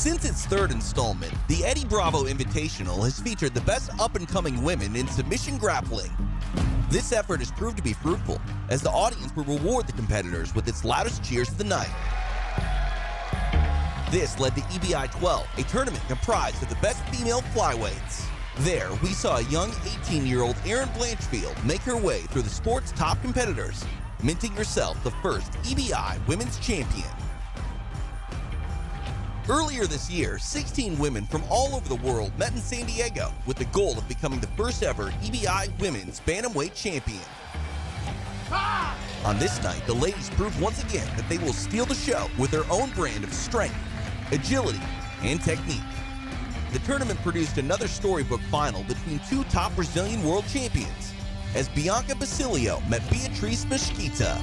Since its third installment, the Eddie Bravo Invitational has featured the best up-and-coming women in submission grappling. This effort has proved to be fruitful, as the audience will reward the competitors with its loudest cheers of the night. This led to EBI 12, a tournament comprised of the best female flyweights. There, we saw a young 18-year-old Erin Blanchfield make her way through the sport's top competitors, minting herself the first EBI Women's Champion. Earlier this year, 16 women from all over the world met in San Diego with the goal of becoming the first ever EBI Women's Bantamweight Champion. On this night, the ladies proved once again that they will steal the show with their own brand of strength, agility, and technique. The tournament produced another storybook final between two top Brazilian world champions, as Bianca Basilio met Beatriz Mesquita.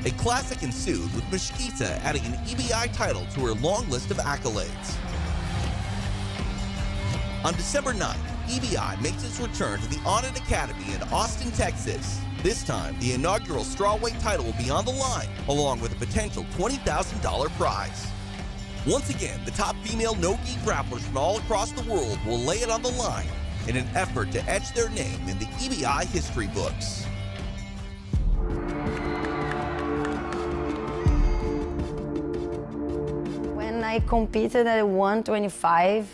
A classic ensued, with Mesquita adding an EBI title to her long list of accolades. On December 9th, EBI makes its return to the Onnit Academy in Austin, Texas. This time, the inaugural strawweight title will be on the line, along with a potential $20,000 prize. Once again, the top female no-gi grapplers from all across the world will lay it on the line in an effort to etch their name in the EBI history books. I competed at 125.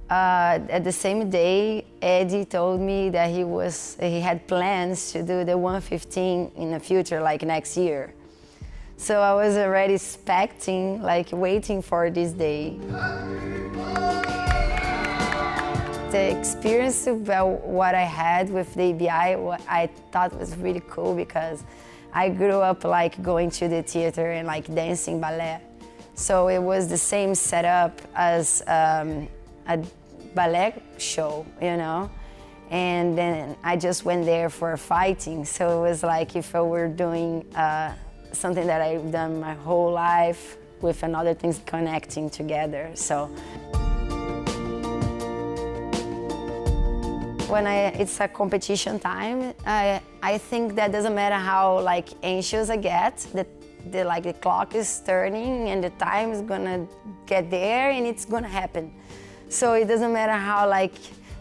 At the same day, Eddie told me that he had plans to do the 115 in the future, like next year. So I was already expecting, like waiting for this day. The experience about what I had with the EBI, what I thought was really cool, because I grew up like going to the theater and like dancing ballet. So it was the same setup as a ballet show, you know? And then I just went there for fighting. So it was like if I were doing something that I've done my whole life with another things connecting together. So when it's a competition time, I think that doesn't matter how like anxious I get, the clock is turning and the time is gonna get there and it's gonna happen. So it doesn't matter how like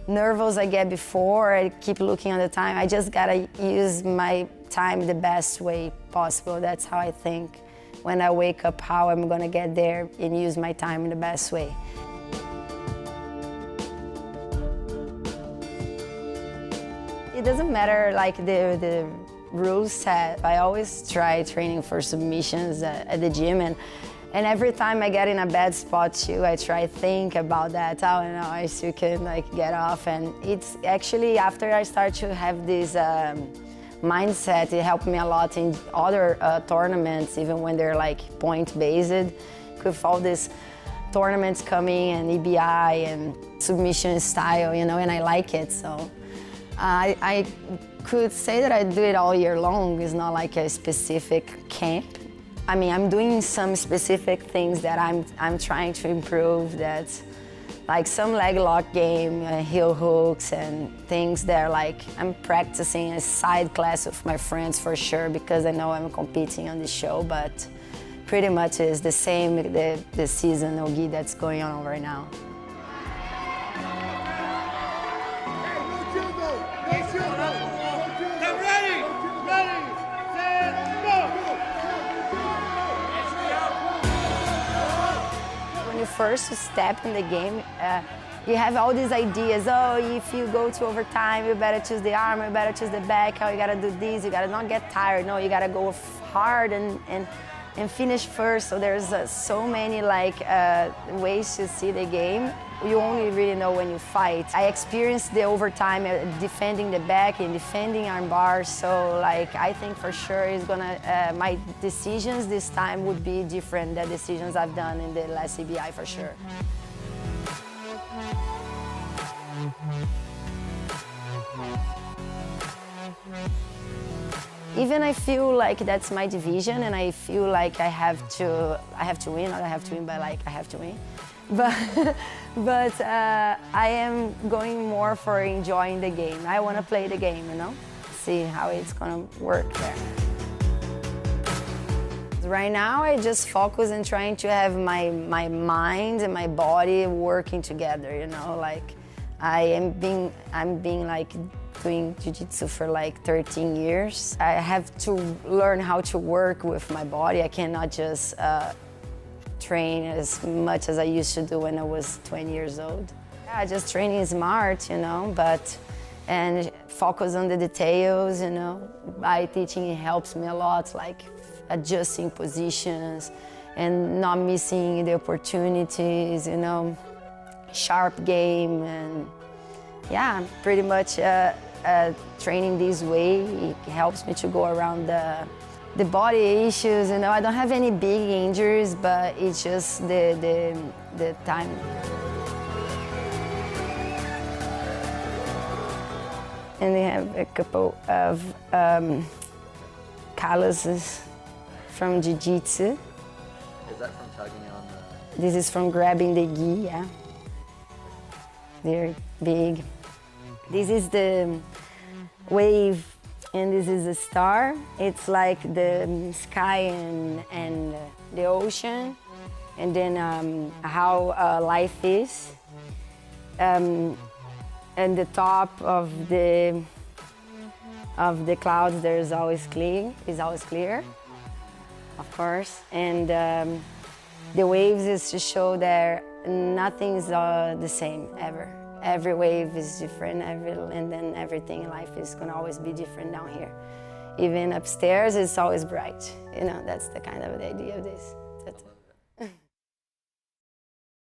nervous I get before, I keep looking at the time. I just gotta use my time the best way possible. That's how I think when I wake up, how I'm gonna get there and use my time in the best way. It doesn't matter like the rules set. I always try training for submissions at the gym, and every time I get in a bad spot too, I try think about that. How I still can like get off, and it's actually after I start to have this mindset, it helped me a lot in other tournaments, even when they're like point-based, with all these tournaments coming and EBI and submission style, and I like it. So I could say that I do it all year long. It's not like a specific camp. I mean, I'm doing some specific things that I'm trying to improve. That's like some leg lock game, heel hooks, and things that like I'm practicing a side class with my friends for sure, because I know I'm competing on the show. But pretty much is the same the season no-gi that's going on right now. First step in the game, you have all these ideas. Oh, if you go to overtime, you better choose the arm, you better choose the back, oh, you gotta do this, you gotta not get tired. No, you gotta go hard and finish first. So there's so many like ways to see the game. You only really know when you fight. I experienced the overtime defending the back and defending arm bars. So like I think for sure it's gonna my decisions this time would be different than decisions I've done in the last EBI for sure. Even I feel like that's my division, and I feel like I have to win, not I have to win, but like I have to win. But I am going more for enjoying the game. I want to play the game, see how it's gonna work there. Right now, I just focus on trying to have my mind and my body working together, you know, like I'm being like doing jiu-jitsu for like 13 years. I have to learn how to work with my body. I cannot just train as much as I used to do when I was 20 years old. Yeah, just training smart, you know, and focus on the details, you know. By teaching, it helps me a lot, like adjusting positions and not missing the opportunities, you know, sharp game, and yeah, pretty much training this way, it helps me to go around the body issues, you know. I don't have any big injuries, but it's just the time. And they have a couple of calluses from jiu-jitsu. Is that from tugging on the... This is from grabbing the gi, yeah. They're big. This is the wave, and this is a star. It's like the sky and the ocean, and then how life is. And the top of the clouds, there's always clear. Is always clear, of course. And the waves is to show that nothing's the same ever. Every wave is different, and then everything in life is gonna always be different down here. Even upstairs, it's always bright. You know, that's the kind of the idea of this.